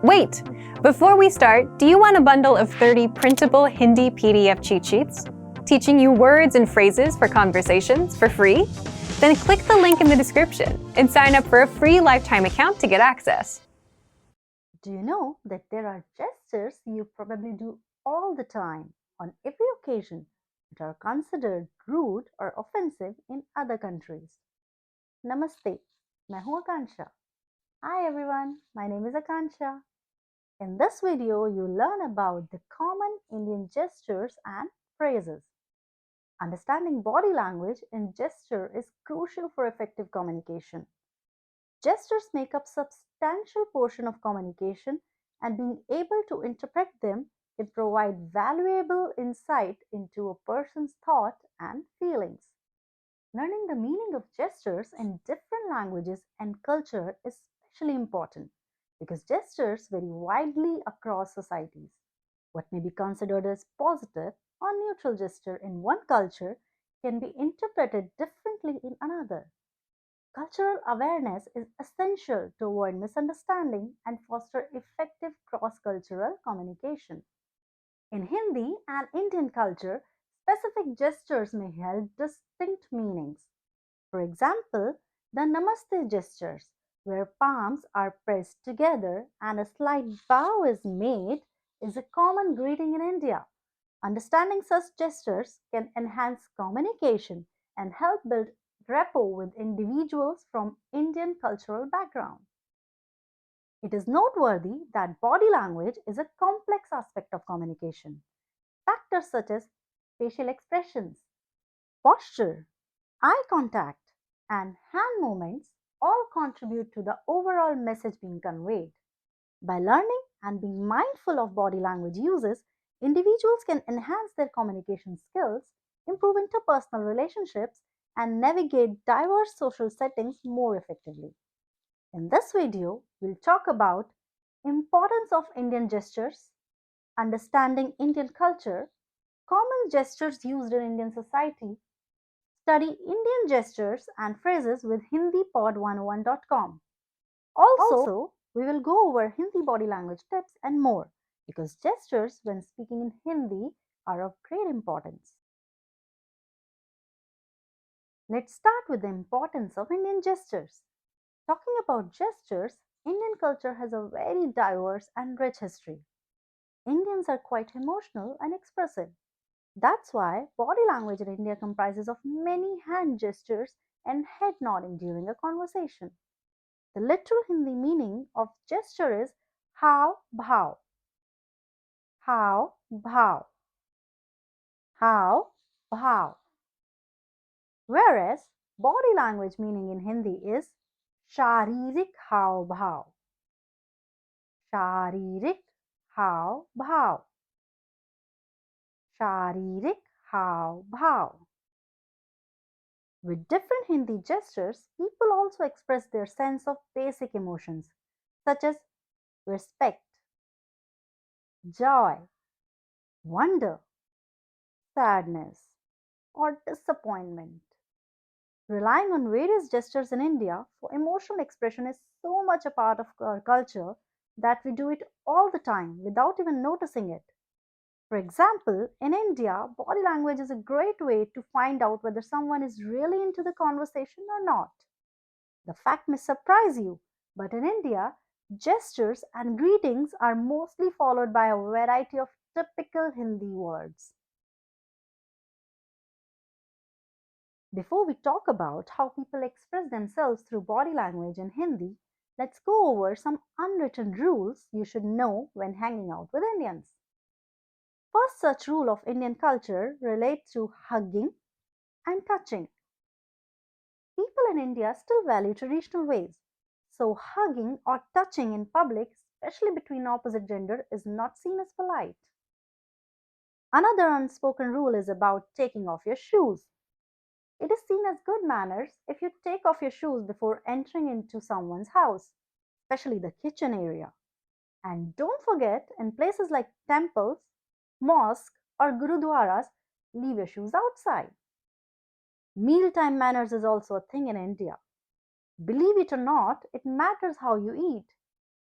Wait! Before we start, do you want a bundle of 30 printable Hindi PDF cheat sheets? Teaching you words and phrases for conversations for free? Then click the link in the description and sign up for a free lifetime account to get access. Do you know that there are gestures you probably do all the time, on every occasion, that are considered rude or offensive in other countries? Namaste, मैं हूँ आकांक्षा. Hi everyone, my name is Akansha. In this video, you'll learn about the common Indian gestures and phrases. Understanding body language in gesture is crucial for effective communication. Gestures make up substantial portion of communication, and being able to interpret them can provide valuable insight into a person's thought and feelings. Learning the meaning of gestures in different languages and culture is especially important because gestures vary widely across societies. What may be considered as positive or neutral gesture in one culture can be interpreted differently in another. Cultural awareness is essential to avoid misunderstanding and foster effective cross-cultural communication. In Hindi and Indian culture, specific gestures may hold distinct meanings. For example, the Namaste gestures, where palms are pressed together and a slight bow is made, is a common greeting in India. Understanding such gestures can enhance communication and help build rapport with individuals from Indian cultural background. It is noteworthy that body language is a complex aspect of communication. Factors such as facial expressions, posture, eye contact, and hand movements all contribute to the overall message being conveyed. By learning and being mindful of body language uses, individuals can enhance their communication skills, improve interpersonal relationships, and navigate diverse social settings more effectively. In this video, we'll talk about importance of Indian gestures, understanding Indian culture, common gestures used in Indian society, study Indian gestures and phrases with HindiPod101.com. Also, we will go over Hindi body language tips and more because gestures when speaking in Hindi are of great importance. Let's start with the importance of Indian gestures. Talking about gestures, Indian culture has a very diverse and rich history. Indians are quite emotional and expressive. That's why body language in India comprises of many hand gestures and head nodding during a conversation. The literal Hindi meaning of gesture is how bhav, how bhav, how bhav. Whereas body language meaning in Hindi is sharirik how bhav, sharirik how bhav, sharirik how bhav. With different Hindi gestures, people also express their sense of basic emotions such as respect, joy, wonder, sadness, or disappointment. Relying on various gestures in India for emotional expression is so much a part of our culture that we do it all the time without even noticing it. For example, in India, body language is a great way to find out whether someone is really into the conversation or not. The fact may surprise you, but in India, gestures and greetings are mostly followed by a variety of typical Hindi words. Before we talk about how people express themselves through body language in Hindi, let's go over some unwritten rules you should know when hanging out with Indians. First such rule of Indian culture relates to hugging and touching. People in India still value traditional ways, so hugging or touching in public, especially between opposite gender, is not seen as polite. Another unspoken rule is about taking off your shoes. It is seen as good manners if you take off your shoes before entering into someone's house, especially the kitchen area. And don't forget, in places like temples, mosques, or gurudwaras, leave your shoes outside. Mealtime manners is also a thing in India. Believe it or not, it matters how you eat.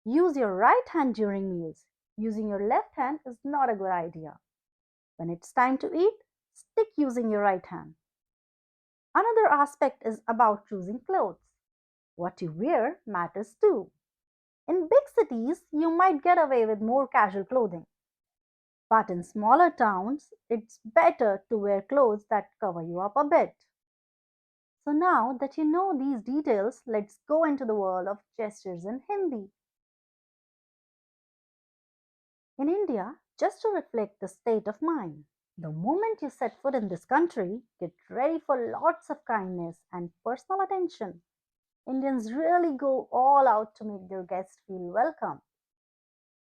Use your right hand during meals. Using your left hand is not a good idea. When it's time to eat, stick using your right hand. Another aspect is about choosing clothes. What you wear matters too. In big cities, you might get away with more casual clothing. But in smaller towns, it's better to wear clothes that cover you up a bit. So now that you know these details, let's go into the world of gestures in Hindi. In India, just to reflect the state of mind, the moment you set foot in this country, get ready for lots of kindness and personal attention. Indians really go all out to make their guests feel welcome.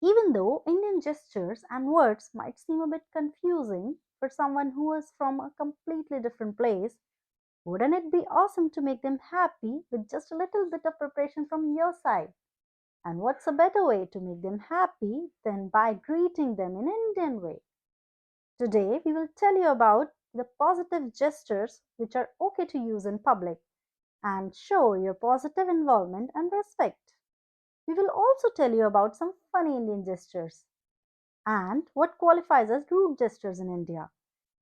Even though Indian gestures and words might seem a bit confusing for someone who is from a completely different place, wouldn't it be awesome to make them happy with just a little bit of preparation from your side? And what's a better way to make them happy than by greeting them in Indian way? Today we will tell you about the positive gestures which are okay to use in public and show your positive involvement and respect. We will also tell you about some funny Indian gestures and what qualifies as rude gestures in India.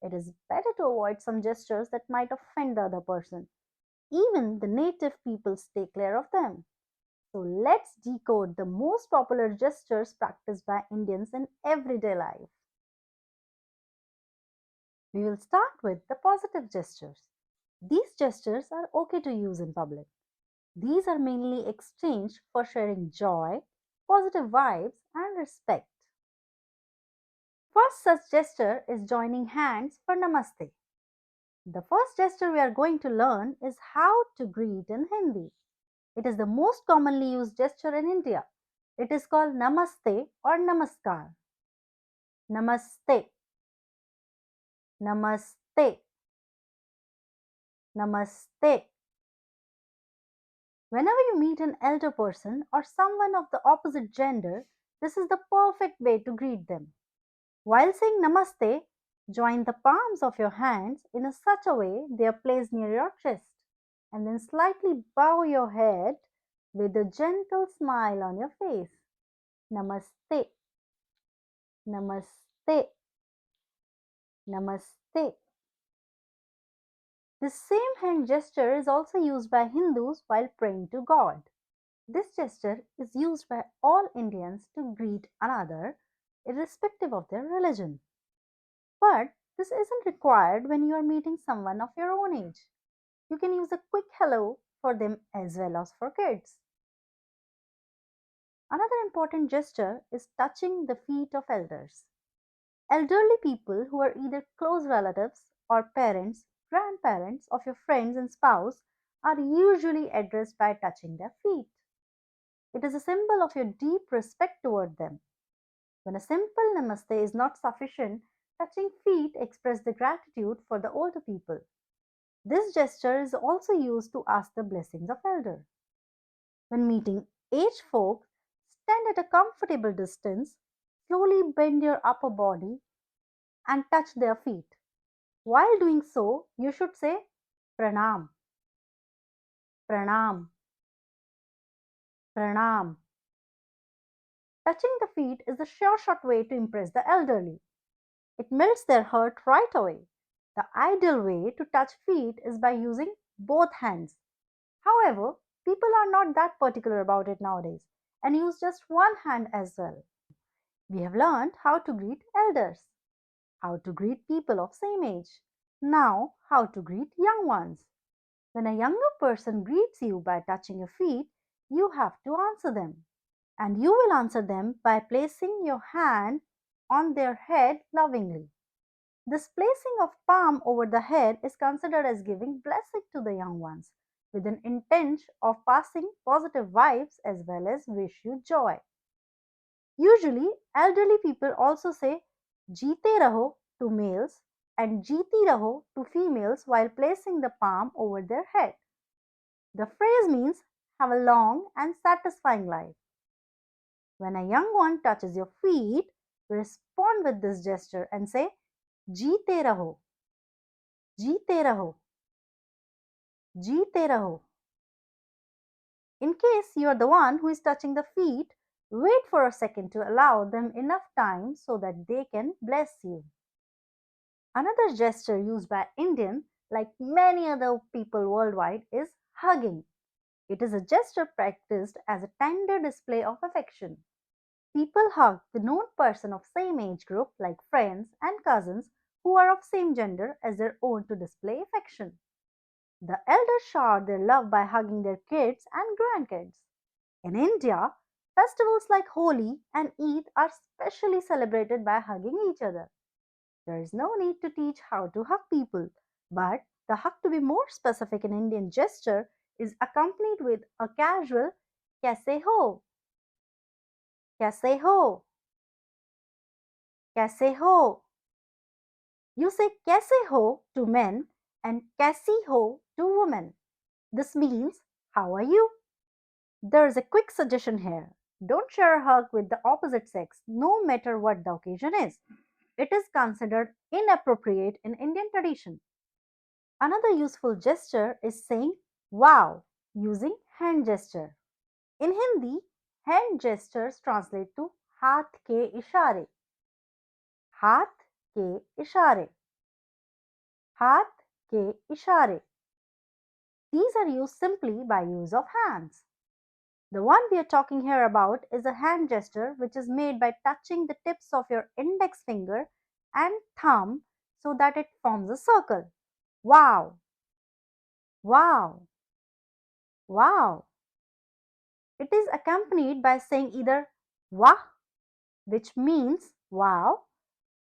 It is better to avoid some gestures that might offend the other person. Even the native people stay clear of them. So let's decode the most popular gestures practiced by Indians in everyday life. We will start with the positive gestures. These gestures are okay to use in public. These are mainly exchanged for sharing joy, positive vibes, and respect. First such gesture is joining hands for Namaste. The first gesture we are going to learn is how to greet in Hindi. It is the most commonly used gesture in India. It is called Namaste or Namaskar. Namaste, Namaste, Namaste. Whenever you meet an elder person or someone of the opposite gender, this is the perfect way to greet them. While saying Namaste, join the palms of your hands in such a way they are placed near your chest, and then slightly bow your head with a gentle smile on your face. Namaste, Namaste, Namaste. This same hand gesture is also used by Hindus while praying to God. This gesture is used by all Indians to greet another, irrespective of their religion. But this isn't required when you are meeting someone of your own age. You can use a quick hello for them as well as for kids. Another important gesture is touching the feet of elders. Elderly people who are either close relatives or parents, grandparents of your friends and spouse are usually addressed by touching their feet. It is a symbol of your deep respect toward them. When a simple namaste is not sufficient, touching feet express the gratitude for the older people. This gesture is also used to ask the blessings of elder. When meeting aged folk, stand at a comfortable distance, slowly bend your upper body and touch their feet. While doing so, you should say pranam, pranam, pranam. Touching the feet is a sure shot way to impress the elderly. It melts their hurt right away. The ideal way to touch feet is by using both hands. However, people are not that particular about it nowadays and use just one hand as well. We have learned how to greet elders, how to greet people of same age. Now, how to greet young ones. When a younger person greets you by touching your feet, you have to answer them. And you will answer them by placing your hand on their head lovingly. This placing of palm over the head is considered as giving blessing to the young ones with an intent of passing positive vibes as well as wish you joy. Usually, elderly people also say Jeete Raho to males and Jeeti Raho to females while placing the palm over their head. The phrase means have a long and satisfying life. When a young one touches your feet, respond with this gesture and say Jeete Raho, Jeete Raho, Jeete Raho. In case you are the one who is touching the feet, Wait for a second to allow them enough time so that they can bless you. Another gesture used by Indians, like many other people worldwide, is hugging. It is a gesture practiced as a tender display of affection. People hug the known person of same age group, like friends and cousins who are of same gender as their own, to display affection. The elders shower their love by hugging their kids and grandkids. In India, festivals like Holi and Eid are specially celebrated by hugging each other. There is no need to teach how to hug people, but the hug, to be more specific in Indian gesture, is accompanied with a casual "Kaise ho? Kaise ho? Kaise ho?" You say "Kaise ho" to men and "Kaisi ho" to women. This means "How are you?" There is a quick suggestion here. Don't share a hug with the opposite sex, no matter what the occasion is. It is considered inappropriate in Indian tradition. Another useful gesture is saying "wow" using hand gesture. In Hindi, hand gestures translate to "हाथ के इशारे." हाथ के इशारे. हाथ के इशारे. These are used simply by use of hands. The one we are talking here about is a hand gesture which is made by touching the tips of your index finger and thumb so that it forms a circle. Wow! Wow! Wow! It is accompanied by saying either "wah," which means wow,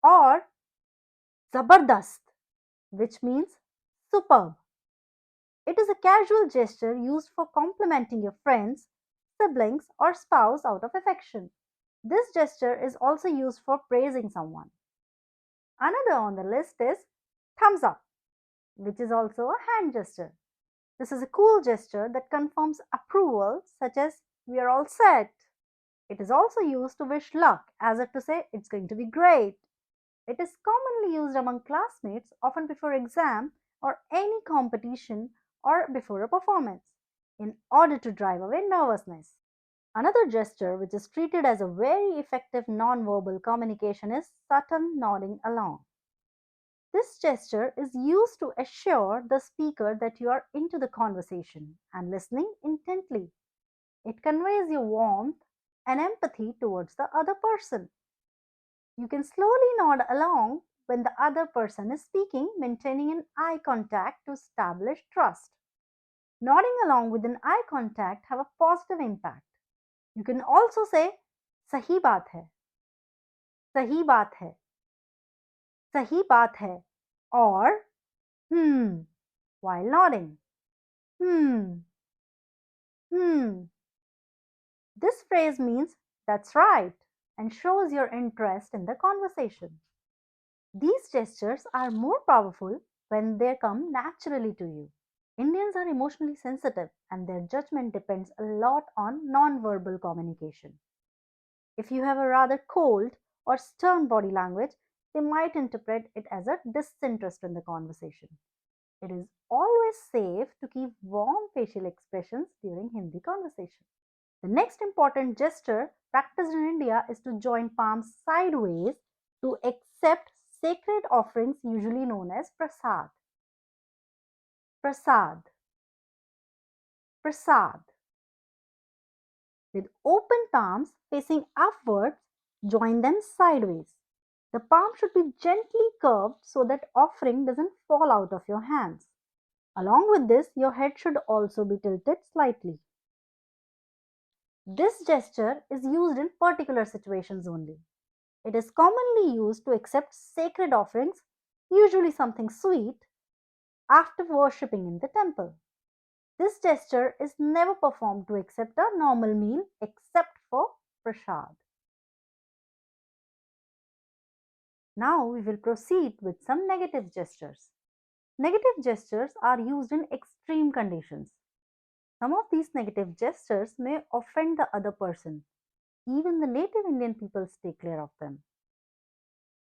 or "zabardast," which means superb. It is a casual gesture used for complimenting your friends, siblings, or spouse out of affection. This gesture is also used for praising someone. Another on the list is thumbs up, which is also a hand gesture. This is a cool gesture that confirms approval, such as "we are all set." It is also used to wish luck, as if to say it's going to be great. It is commonly used among classmates, often before exam or any competition or before a performance, in order to drive away nervousness. Another gesture which is treated as a very effective non-verbal communication is subtle nodding along. This gesture is used to assure the speaker that you are into the conversation and listening intently. It conveys your warmth and empathy towards the other person. You can slowly nod along when the other person is speaking, maintaining an eye contact to establish trust. Nodding along with an eye contact have a positive impact. You can also say "सही बात है," "सही बात है," "सही बात है," or "hmm" while nodding. Hmm, hmm. This phrase means "that's right" and shows your interest in the conversation. These gestures are more powerful when they come naturally to you. Indians are emotionally sensitive and their judgment depends a lot on non-verbal communication. If you have a rather cold or stern body language, they might interpret it as a disinterest in the conversation. It is always safe to keep warm facial expressions during Hindi conversation. The next important gesture practiced in India is to join palms sideways to accept sacred offerings, usually known as prasad. Prasad. Prasad. With open palms facing upwards, join them sideways. The palm should be gently curved so that offering doesn't fall out of your hands. Along with this, your head should also be tilted slightly. This gesture is used in particular situations only. It is commonly used to accept sacred offerings, usually something sweet, after worshipping in the temple. This gesture is never performed to accept a normal meal except for prasad. Now we will proceed with some negative gestures. Negative gestures are used in extreme conditions. Some of these negative gestures may offend the other person. Even the native Indian people stay clear of them.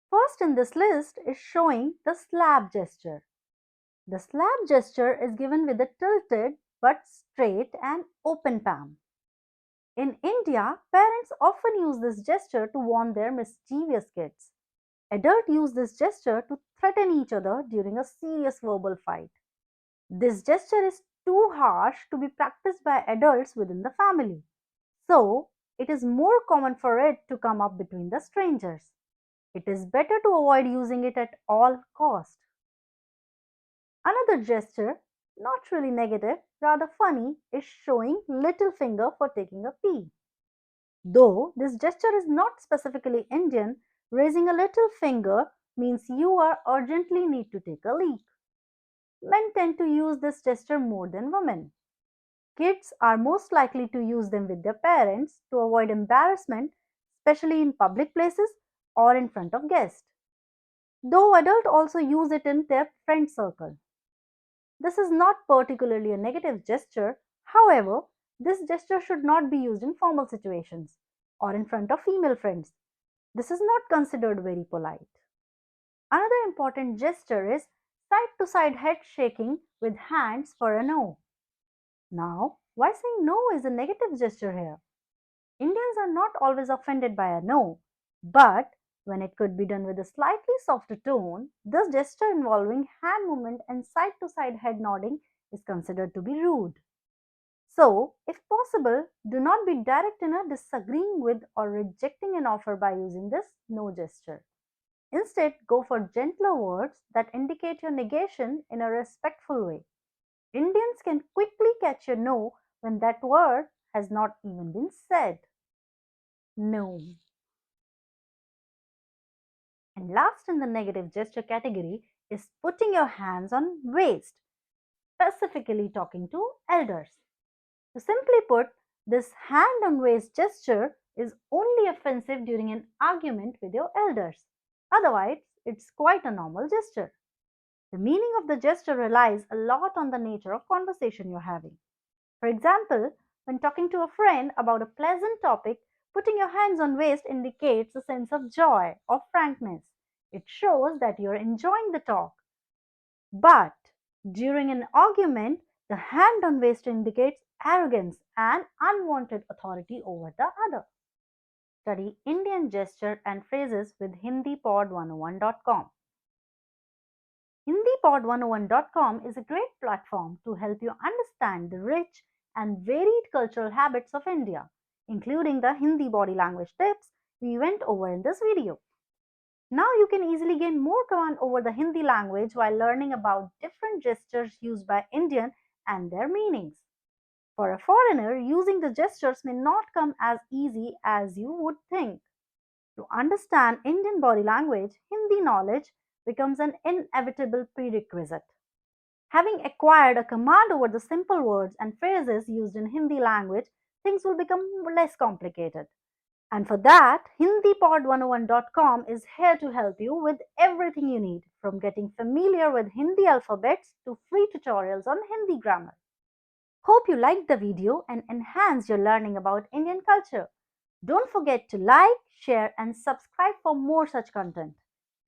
First in this list is showing the slap gesture. The slap gesture is given with a tilted but straight and open palm. In India, parents often use this gesture to warn their mischievous kids. Adults use this gesture to threaten each other during a serious verbal fight. This gesture is too harsh to be practiced by adults within the family. So, it is more common for it to come up between the strangers. It is better to avoid using it at all cost. Another gesture, not really negative, rather funny, is showing little finger for taking a pee. Though this gesture is not specifically Indian, raising a little finger means you are urgently need to take a leak. Men tend to use this gesture more than women. Kids are most likely to use them with their parents to avoid embarrassment, especially in public places or in front of guests. Though adults also use it in their friend circle. This is not particularly a negative gesture. However, this gesture should not be used in formal situations or in front of female friends. This is not considered very polite. Another important gesture is side to side head shaking with hands for a no. Now, why saying no is a negative gesture here? Indians are not always offended by a no, but when it could be done with a slightly softer tone, this gesture involving hand movement and side to side head nodding is considered to be rude. So, if possible, do not be direct in a disagreeing with or rejecting an offer by using this no gesture. Instead, go for gentler words that indicate your negation in a respectful way. Indians can quickly catch a no when that word has not even been said. No. And last in the negative gesture category is putting your hands on waist, specifically talking to elders. To simply put, this hand on waist gesture is only offensive during an argument with your elders. Otherwise, it's quite a normal gesture. The meaning of the gesture relies a lot on the nature of conversation you're having. For example, when talking to a friend about a pleasant topic, putting your hands on waist indicates a sense of joy or frankness. It shows that you're enjoying the talk. But during an argument, the hand on waist indicates arrogance and unwanted authority over the other. Study Indian gesture and phrases with HindiPod101.com. HindiPod101.com is a great platform to help you understand the rich and varied cultural habits of India, including the Hindi body language tips we went over in this video. Now you can easily gain more command over the Hindi language while learning about different gestures used by Indian and their meanings. For a foreigner, using the gestures may not come as easy as you would think. To understand Indian body language, Hindi knowledge becomes an inevitable prerequisite. Having acquired a command over the simple words and phrases used in Hindi language, things will become less complicated. And for that, HindiPod101.com is here to help you with everything you need, from getting familiar with Hindi alphabets to free tutorials on Hindi grammar. Hope you liked the video and enhanced your learning about Indian culture. Don't forget to like, share, and subscribe for more such content.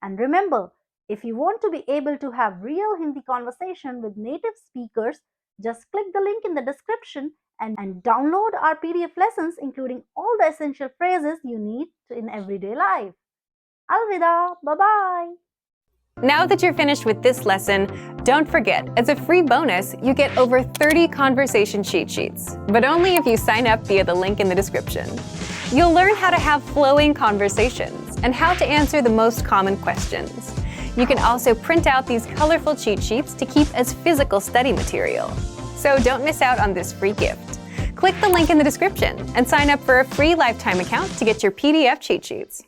And remember, if you want to be able to have real Hindi conversation with native speakers, just click the link in the description and download our PDF lessons, including all the essential phrases you need in everyday life. Alvida, bye-bye. Now that you're finished with this lesson, don't forget, as a free bonus, you get over 30 conversation cheat sheets, but only if you sign up via the link in the description. You'll learn how to have flowing conversations and how to answer the most common questions. You can also print out these colorful cheat sheets to keep as physical study material. So don't miss out on this free gift. Click the link in the description and sign up for a free lifetime account to get your PDF cheat sheets.